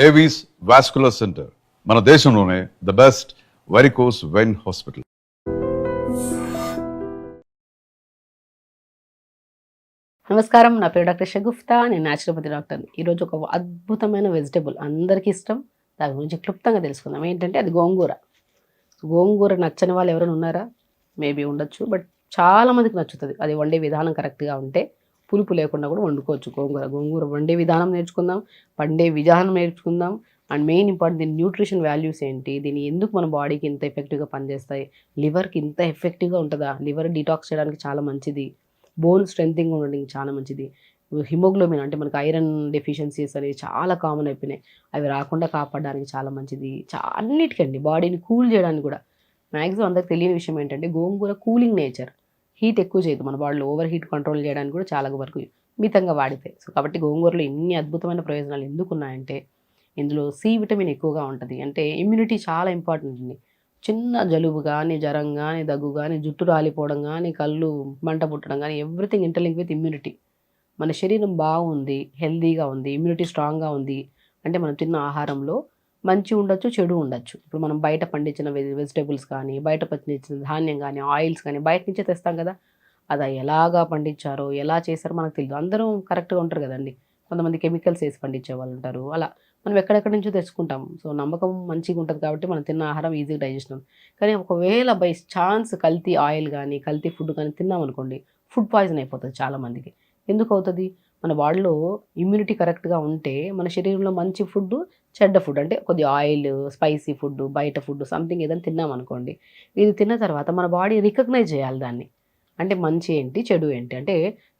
Avis vascular centre మన దేశంలోనే the best varicose vein hospital. నమస్కారం, నా పేరు డాక్టర్ షగుఫ్తా. నేను న్యాచురోపతి డాక్టర్ని. ఈరోజు ఒక అద్భుతమైన వెజిటబుల్ అందరికీ ఇష్టం, దాని గురించి క్లుప్తంగా తెలుసుకుందాం. ఏంటంటే అది గోంగూర. గోంగూర నచ్చని వాళ్ళు ఎవరైనా ఉన్నారా? మేబీ ఉండొచ్చు, బట్ చాలామందికి నచ్చుతుంది. అది వండే విధానం కరెక్ట్గా ఉంటే పులుపు లేకుండా కూడా వండుకోవచ్చు. గోంగూర వండే విధానం నేర్చుకుందాం, పండే విధానం నేర్చుకుందాం. అండ్ మెయిన్ ఇంపార్టెంట్, దీని న్యూట్రిషన్ వాల్యూస్ ఏంటి, దీని ఎందుకు మన బాడీకి ఇంత ఎఫెక్టివ్గా పనిచేస్తాయి, లివర్కి ఇంత ఎఫెక్టివ్గా ఉంటుందా, లివర్ డిటాక్స్ చేయడానికి చాలా మంచిది, బోన్ స్ట్రెంథింగ్ ఉండడానికి చాలా మంచిది, హిమోగ్లోబిన్ అంటే మనకు ఐరన్ డెఫిషియన్సీస్ అనేవి చాలా కామన్ అయిపోయినాయి, అవి రాకుండా కాపాడడానికి చాలా మంచిది. అన్నిటికండి, బాడీని కూల్ చేయడానికి కూడా. మ్యాక్సిమం అందరికి తెలియని విషయం ఏంటంటే గోంగూర కూలింగ్ నేచర్, హీట్ ఎక్కువ చేయదు, మన బాడీలో ఓవర్ హీట్ కంట్రోల్ చేయడానికి కూడా చాలా వరకు మితంగా వాడితే. సో కాబట్టి గోంగూరలో ఇన్ని అద్భుతమైన ప్రయోజనాలు ఎందుకు ఉన్నాయంటే, ఇందులో సి విటమిన్ ఎక్కువగా ఉంటుంది. అంటే ఇమ్యూనిటీ చాలా ఇంపార్టెంట్ అండి. చిన్న జలుబు కానీ, జ్వరం కానీ, దగ్గు కానీ, జుట్టు రాలిపోవడం కానీ, కళ్ళు మంట పుట్టడం కానీ, ఎవ్రీథింగ్ ఇంటర్లింక్ విత్ ఇమ్యూనిటీ. మన శరీరం బాగుంది, హెల్తీగా ఉంది, ఇమ్యూనిటీ స్ట్రాంగ్గా ఉంది అంటే మనం తిన్న ఆహారంలో మంచి ఉండొచ్చు, చెడు ఉండొచ్చు. ఇప్పుడు మనం బయట పండించిన వెజిటేబుల్స్ కానీ, బయట పండించిన ధాన్యం కానీ, ఆయిల్స్ కానీ బయట నుంచే తెస్తాం కదా. అది ఎలాగా పండించారో, ఎలా చేశారో మనకు తెలియదు. అందరూ కరెక్ట్గా ఉంటారు కదండి, కొంతమంది కెమికల్స్ వేసి పండించే వాళ్ళు ఉంటారు. అలా మనం ఎక్కడెక్కడి నుంచో తెచ్చుకుంటాం. సో నమ్మకం మంచిగా ఉంటుంది కాబట్టి మనం తిన్న ఆహారం ఈజీగా డైజెషన్ అవుతుంది. కానీ ఒకవేళ బై ఛాన్స్ కల్తీ ఆయిల్ కానీ, కల్తీ ఫుడ్ కానీ తిన్నాం అనుకోండి, ఫుడ్ పాయిజన్ అయిపోతుంది చాలామందికి. ఎందుకు అవుతుంది? మన బాడీలో ఇమ్యూనిటీ కరెక్ట్గా ఉంటే మన శరీరంలో మంచి ఫుడ్, చెడ్డ ఫుడ్ అంటే కొద్దిగా ఆయిల్, స్పైసీ ఫుడ్, బయట ఫుడ్ సంథింగ్ ఏదైనా తిన్నాం అనుకోండి, ఇది తిన్న తర్వాత మన బాడీ రికగ్నైజ్ చేయాలి దాన్ని. అంటే మంచి ఏంటి, చెడు ఏంటి. అంటే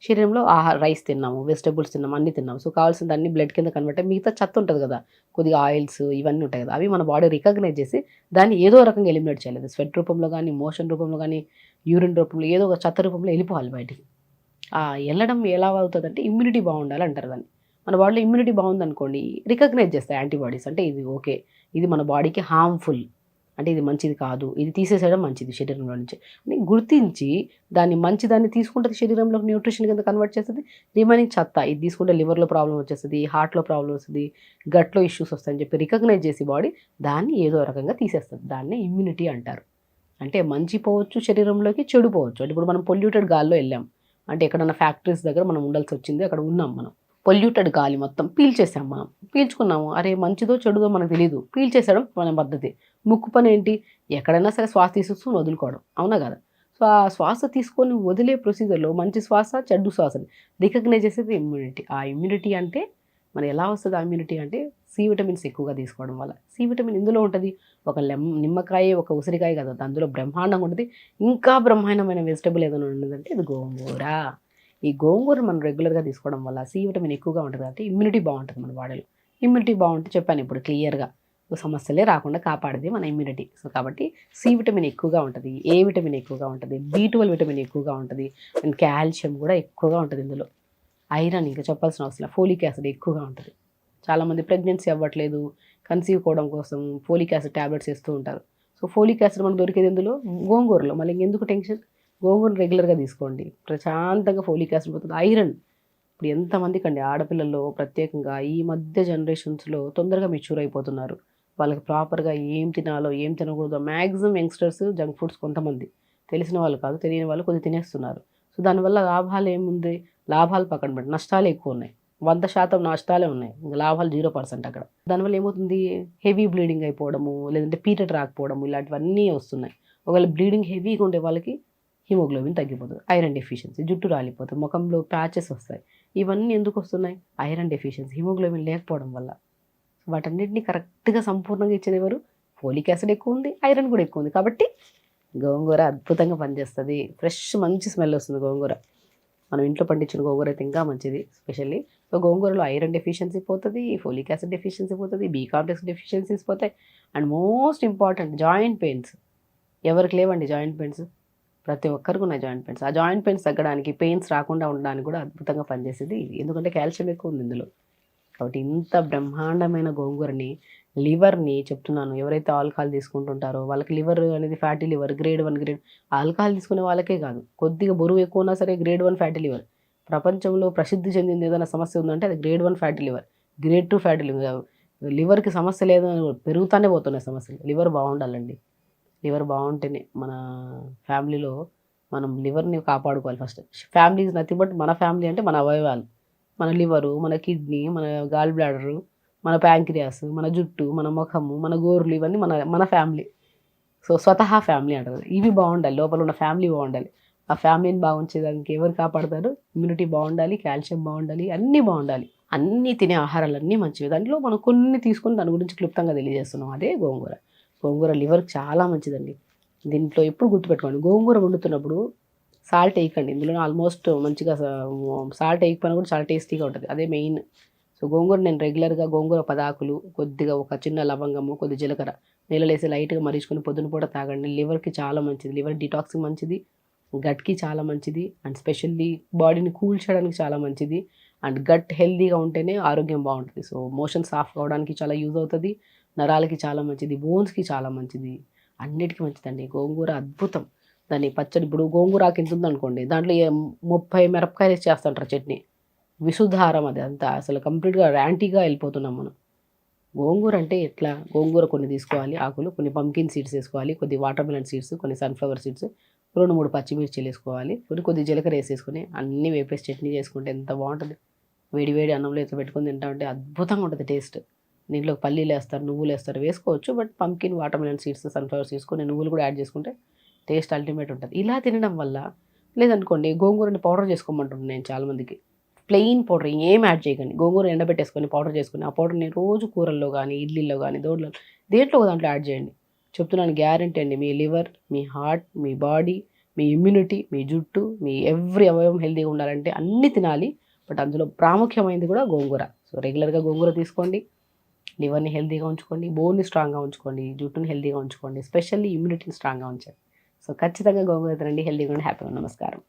శరీరంలో రైస్ తిన్నాము, వెజిటబుల్స్ తిన్నాము, అన్నీ తిన్నాము. సో కావాల్సిన దాన్ని బ్లడ్ కింద కన్వర్ట్ అయ్యి మిగతా చెత్త ఉంటుంది కదా, కొద్దిగా ఆయిల్స్ ఇవన్నీ ఉంటాయి కదా, అవి మన బాడీ రికగ్నైజ్ చేసి దాన్ని ఏదో రకంగా ఎలిమినేట్ చేయాలి. స్వెట్ రూపంలో కానీ, మోషన్ రూపంలో కానీ, యూరిన్ రూపంలో, ఏదో ఒక చెత్త రూపంలో వెళ్ళిపోవాలి బయటికి. వెళ్ళడం ఎలా అవుతుందంటే ఇమ్యూనిటీ బాగుండాలి అంటారు దాన్ని. మన బాడీలో ఇమ్యూనిటీ బాగుందనుకోండి, రికగ్నైజ్ చేస్తాయి యాంటీబాడీస్. అంటే ఇది ఓకే, ఇది మన బాడీకి హార్మ్ఫుల్, అంటే ఇది మంచిది కాదు, ఇది తీసేసేయడం మంచిది శరీరంలో నుంచి అని గుర్తించి దాన్ని మంచిదాన్ని తీసుకుంటుంది, శరీరంలో న్యూట్రిషన్ కింద కన్వర్ట్ చేస్తుంది. రిమైనింగ్ చెత్త ఇది తీసుకుంటే లివర్లో ప్రాబ్లం వచ్చేస్తుంది, హార్ట్లో ప్రాబ్లం వస్తుంది, గట్లో ఇష్యూస్ వస్తాయని చెప్పి రికగ్నైజ్ చేసి బాడీ దాన్ని ఏదో రకంగా తీసేస్తుంది. దాన్ని ఇమ్యూనిటీ అంటారు. అంటే మంచి పోవచ్చు శరీరంలోకి, చెడు పోవచ్చు. అంటే ఇప్పుడు మనం పొల్యూటెడ్ గాల్లో వెళ్ళాం అంటే, ఎక్కడన్నా ఫ్యాక్టరీస్ దగ్గర మనం ఉండాల్సి వచ్చింది, అక్కడ ఉన్నాం, మనం పొల్యూటెడ్ గాలి మొత్తం పీల్చేసాం. మనం పీల్చుకున్నాము, అరే మంచిదో చెడుదో మనకు తెలియదు, పీల్చేసడం మన పద్ధతి. ముక్కు పని ఏంటి, ఎక్కడైనా సరే శ్వాస తీసుకొని వదులుకోవడం, అవునా కదా. సో ఆ శ్వాస తీసుకొని వదిలే ప్రొసీజర్లో మంచి శ్వాస, చెడ్డు శ్వాసని రికగ్నైజ్ చేసేది ఇమ్యూనిటీ. ఆ ఇమ్యూనిటీ అంటే మన ఎలా వస్తుంది ఆ ఇమ్యూనిటీ అంటే, సి విటమిన్స్ ఎక్కువగా తీసుకోవడం వల్ల. సి విటమిన్ ఇందులో ఉంటుంది, ఒక నిమ్మకాయ, ఒక ఉసిరికాయ కదా, అందులో బ్రహ్మాండంగా ఉంటుంది. ఇంకా బ్రహ్మాండమైన వెజిటబుల్ ఏదైనా ఉన్నదంటే ఇది గోంగూర. ఈ గోంగూర మనం రెగ్యులర్గా తీసుకోవడం వల్ల సి విటమిన్ ఎక్కువగా ఉంటుంది కాబట్టి ఇమ్యూనిటీ బాగుంటుంది మన బాడీలో. ఇమ్యూనిటీ బాగుంటే చెప్పాను ఇప్పుడు క్లియర్గా, సమస్యలే రాకుండా కాపాడేది మన ఇమ్యూనిటీ. సో కాబట్టి సి విటమిన్ ఎక్కువగా ఉంటుంది, ఏ విటమిన్ ఎక్కువగా ఉంటుంది, B12 విటమిన్ ఎక్కువగా ఉంటుంది, అండ్ కాల్షియం కూడా ఎక్కువగా ఉంటుంది ఇందులో. ఐరన్ ఇంకా చెప్పాల్సిన అవసరం, ఫోలిక్ యాసిడ్ ఎక్కువగా ఉంటుంది. చాలామంది ప్రెగ్నెన్సీ అవ్వట్లేదు, కన్సీవ్ కావడం కోసం ఫోలిక్ యాసిడ్ ట్యాబ్లెట్స్ ఇస్తూ ఉంటారు. సో ఫోలిక్ యాసిడ్ మనకు దొరికేది ఇందులో గోంగూరలో. మళ్ళీ ఇంకెందుకు టెన్షన్, గోంగూర రెగ్యులర్గా తీసుకోండి, ప్రశాంతంగా ఫోలిక్ యాసిడ్ పోతుంది. ఐరన్ ఇప్పుడు ఎంతమందికి అండి, ఆడపిల్లల్లో ప్రత్యేకంగా ఈ మధ్య జనరేషన్స్లో తొందరగా మెచ్యూర్ అయిపోతున్నారు. వాళ్ళకి ప్రాపర్గా ఏం తినాలో, ఏం తినకూడదో, మ్యాక్సిమం యంగ్స్టర్స్ జంక్ ఫుడ్స్, కొంతమంది తెలిసిన వాళ్ళు కాదు, తెలియని వాళ్ళు కొద్దిగా తినేస్తున్నారు. సో దానివల్ల లాభాలు ఏముంది, లాభాలు పక్కన పెట్టి నష్టాలు ఎక్కువ ఉన్నాయి. 100% నష్టాలే ఉన్నాయి, ఇంకా లాభాలు 0% అక్కడ. దానివల్ల ఏమవుతుంది, హెవీ బ్లీడింగ్ అయిపోవడము, లేదంటే పీరియడ్ రాకపోవడము, ఇలాంటివన్నీ వస్తున్నాయి. ఒకవేళ బ్లీడింగ్ హెవీగా ఉండే వాళ్ళకి హిమోగ్లోబిన్ తగ్గిపోతుంది, ఐరన్ డెఫిషియన్సీ, జుట్టు రాలిపోతుంది, ముఖంలో ప్యాచెస్ వస్తాయి. ఇవన్నీ ఎందుకు వస్తున్నాయి, ఐరన్ డెఫిషియన్సీ, హిమోగ్లోబిన్ లేకపోవడం వల్ల. వాటన్నిటిని కరెక్ట్గా సంపూర్ణంగా ఇచ్చేది ఎవరు, ఫోలిక్ యాసిడ్ ఎక్కువ ఉంది, ఐరన్ కూడా ఎక్కువ ఉంది. కాబట్టి గోంగూర అద్భుతంగా పనిచేస్తుంది. ఫ్రెష్ మంచి స్మెల్ వస్తుంది గోంగూర. మనం ఇంట్లో పండించిన గోంగూర అయితే ఇంకా మంచిది స్పెషల్లీ. సో గోంగూరలో ఐరన్ డెఫిషియన్సీ పోతుంది, ఫోలిక్ యాసిడ్ డెఫిషియన్సీ పోతుంది, బి కాంప్లెక్స్ డెఫిషియన్సీస్ పోతాయి. And most important, joint pains. ఎవరికి లేవండి జాయింట్ పెయిన్స్, ప్రతి ఒక్కరికి ఉన్నాయి జాయింట్ పెయిన్స్. ఆ జాయింట్ పెయిన్స్ తగ్గడానికి, పెయిన్స్ రాకుండా ఉండడానికి కూడా అద్భుతంగా పనిచేసేది ఇది, ఎందుకంటే కాల్షియం ఎక్కువ ఉంది ఇందులో. కాబట్టి ఇంత బ్రహ్మాండమైన గోంగూరని, లివర్ని చెప్తున్నాను, ఎవరైతే ఆల్కహాల్ తీసుకుంటుంటారో వాళ్ళకి లివర్ అనేది ఫ్యాటీ లివర్, గ్రేడ్ 1 ఆల్కహాల్ తీసుకునే వాళ్ళకే కాదు, కొద్దిగా బరువు ఎక్కువ ఉన్నా సరే గ్రేడ్ 1 ఫ్యాటీ లివర్. ప్రపంచంలో ప్రసిద్ధి చెందింది ఏదైనా సమస్య ఉందంటే అది grade 1 fatty liver, grade 2 fatty liver, లివర్కి సమస్య లేదు అని పెరుగుతానే పోతున్నాయి సమస్యలు. లివర్ బాగుండాలండి. లివర్ బాగుంటేనే మన ఫ్యామిలీలో మనం లివర్ని కాపాడుకోవాలి first. Family is nothing but మన ఫ్యామిలీ అంటే మన అవయవాలు, మన లివరు, మన కిడ్నీ, మన గాల్ బ్లాడరు, మన ప్యాంక్రియాస్, మన జుట్టు, మన ముఖము, మన గోర్లు, ఇవన్నీ మన మన ఫ్యామిలీ. సో స్వతహా ఫ్యామిలీ అంటారు. ఇవి బాగుండాలి, లోపల ఉన్న ఫ్యామిలీ బాగుండాలి. ఆ ఫ్యామిలీని బాగుంచేదానికి ఎవరు కాపాడతారు? ఇమ్యూనిటీ బాగుండాలి, కాల్షియం బాగుండాలి, అన్నీ బాగుండాలి. అన్నీ తినే ఆహారాలన్నీ మంచివి. దాంట్లో మనం కొన్ని తీసుకొని దాని గురించి క్లుప్తంగా తెలియజేస్తున్నాం. అదే గోంగూర. గోంగూర లివర్కి చాలా మంచిదండి. దీంట్లో ఎప్పుడు గుర్తుపెట్టుకోండి, గోంగూర వండుతున్నప్పుడు సాల్ట్ వేయకండి. ఇందులో ఆల్మోస్ట్ మంచిగా సాల్ట్ వేయకపోయినా కూడా చాలా టేస్టీగా ఉంటుంది. అదే మెయిన్. సో గోంగూర నేను రెగ్యులర్గా గోంగూర పదాకులు, కొద్దిగా ఒక చిన్న లవంగము, కొద్ది జీలకర్ర నీళ్ళలో వేసి లైట్గా మరీచుకొని పొద్దున పూట తాగండి. లివర్కి చాలా మంచిది. లివర్ డిటాక్స్కి మంచిది, గట్కి చాలా మంచిది, అండ్ స్పెషల్లీ బాడీని కూల్ చేయడానికి చాలా మంచిది. అండ్ గట్ హెల్తీగా ఉంటేనే ఆరోగ్యం బాగుంటుంది. సో మోషన్ సాఫ్ కావడానికి చాలా యూజ్ అవుతుంది. నరాలకి చాలా మంచిది, బోన్స్కి చాలా మంచిది, అన్నిటికీ మంచిదండి గోంగూర. అద్భుతం. దాన్ని పచ్చడి, ఇప్పుడు గోంగూర ఆకు ఎంత ఉందనుకోండి, దాంట్లో 30 మిరపకాయలు వేసి చేస్తుంటారు చట్నీ. విశుద్ధారం అది అంతా. అసలు కంప్లీట్గా యాంటీగా వెళ్ళిపోతున్నాం మనం. గోంగూర అంటే ఎట్లా? గోంగూర కొన్ని తీసుకోవాలి ఆకులు, కొన్ని పంకిన్ సీడ్స్ వేసుకోవాలి, కొద్ది వాటర్ మెలన్ సీడ్స్, కొన్ని సన్ఫ్లవర్ సీడ్స్, 2-3 పచ్చిమిర్చిలు వేసుకోవాలి, కొద్ది జీలకర్ర వేసేసుకొని అన్నీ వేపేసి చట్నీ చేసుకుంటే ఎంత బాగుంటుంది. వేడి వేడి అన్నంలో ఎట్లా పెట్టుకొని తింటా ఉంటే అద్భుతంగా ఉంటుంది టేస్ట్. దీంట్లో పల్లీలు వేస్తారు, నువ్వులు వేస్తారు, వేసుకోవచ్చు. But pumpkin, water melon seeds, sunflower seeds, కొన్ని నువ్వులు కూడా యాడ్ చేసుకుంటే టేస్ట్ అల్టిమేట్ ఉంటుంది. ఇలా తినడం వల్ల, లేదనుకోండి గోంగూరని పౌడర్ చేసుకోమంటున్నాను నేను చాలామందికి. ప్లెయిన్ పౌడర్ ఏం యాడ్ చేయకండి. గోంగూర ఎండబెట్టేసుకొని పౌడర్ చేసుకొని ఆ పౌడర్ని రోజు కూరల్లో కానీ, ఇడ్లీల్లో కానీ, దోడ్లో, దేంట్లో ఒక దాంట్లో యాడ్ చేయండి. చెప్తున్నాను, గ్యారంటీ అండి. మీ లివర్, మీ హార్ట్, మీ బాడీ, మీ ఇమ్యూనిటీ, మీ జుట్టు, మీ ఎవ్రీ అవయవం హెల్తీగా ఉండాలంటే అన్నీ తినాలి. బట్ అందులో ప్రాముఖ్యమైనది కూడా గోంగూర. సో రెగ్యులర్గా గోంగూర తీసుకోండి. లివర్ని హెల్తీగా ఉంచుకోండి, బోన్ని స్ట్రాంగ్గా ఉంచుకోండి, జుట్టుని హెల్తీగా ఉంచుకోండి, స్పెషల్లీ ఇమ్యూనిటీని స్ట్రాంగ్గా ఉంచండి. సో ఖచ్చితంగా గోంగూర తినండి, హెల్తీగా ఉండి హ్యాపీగా. నమస్కారం.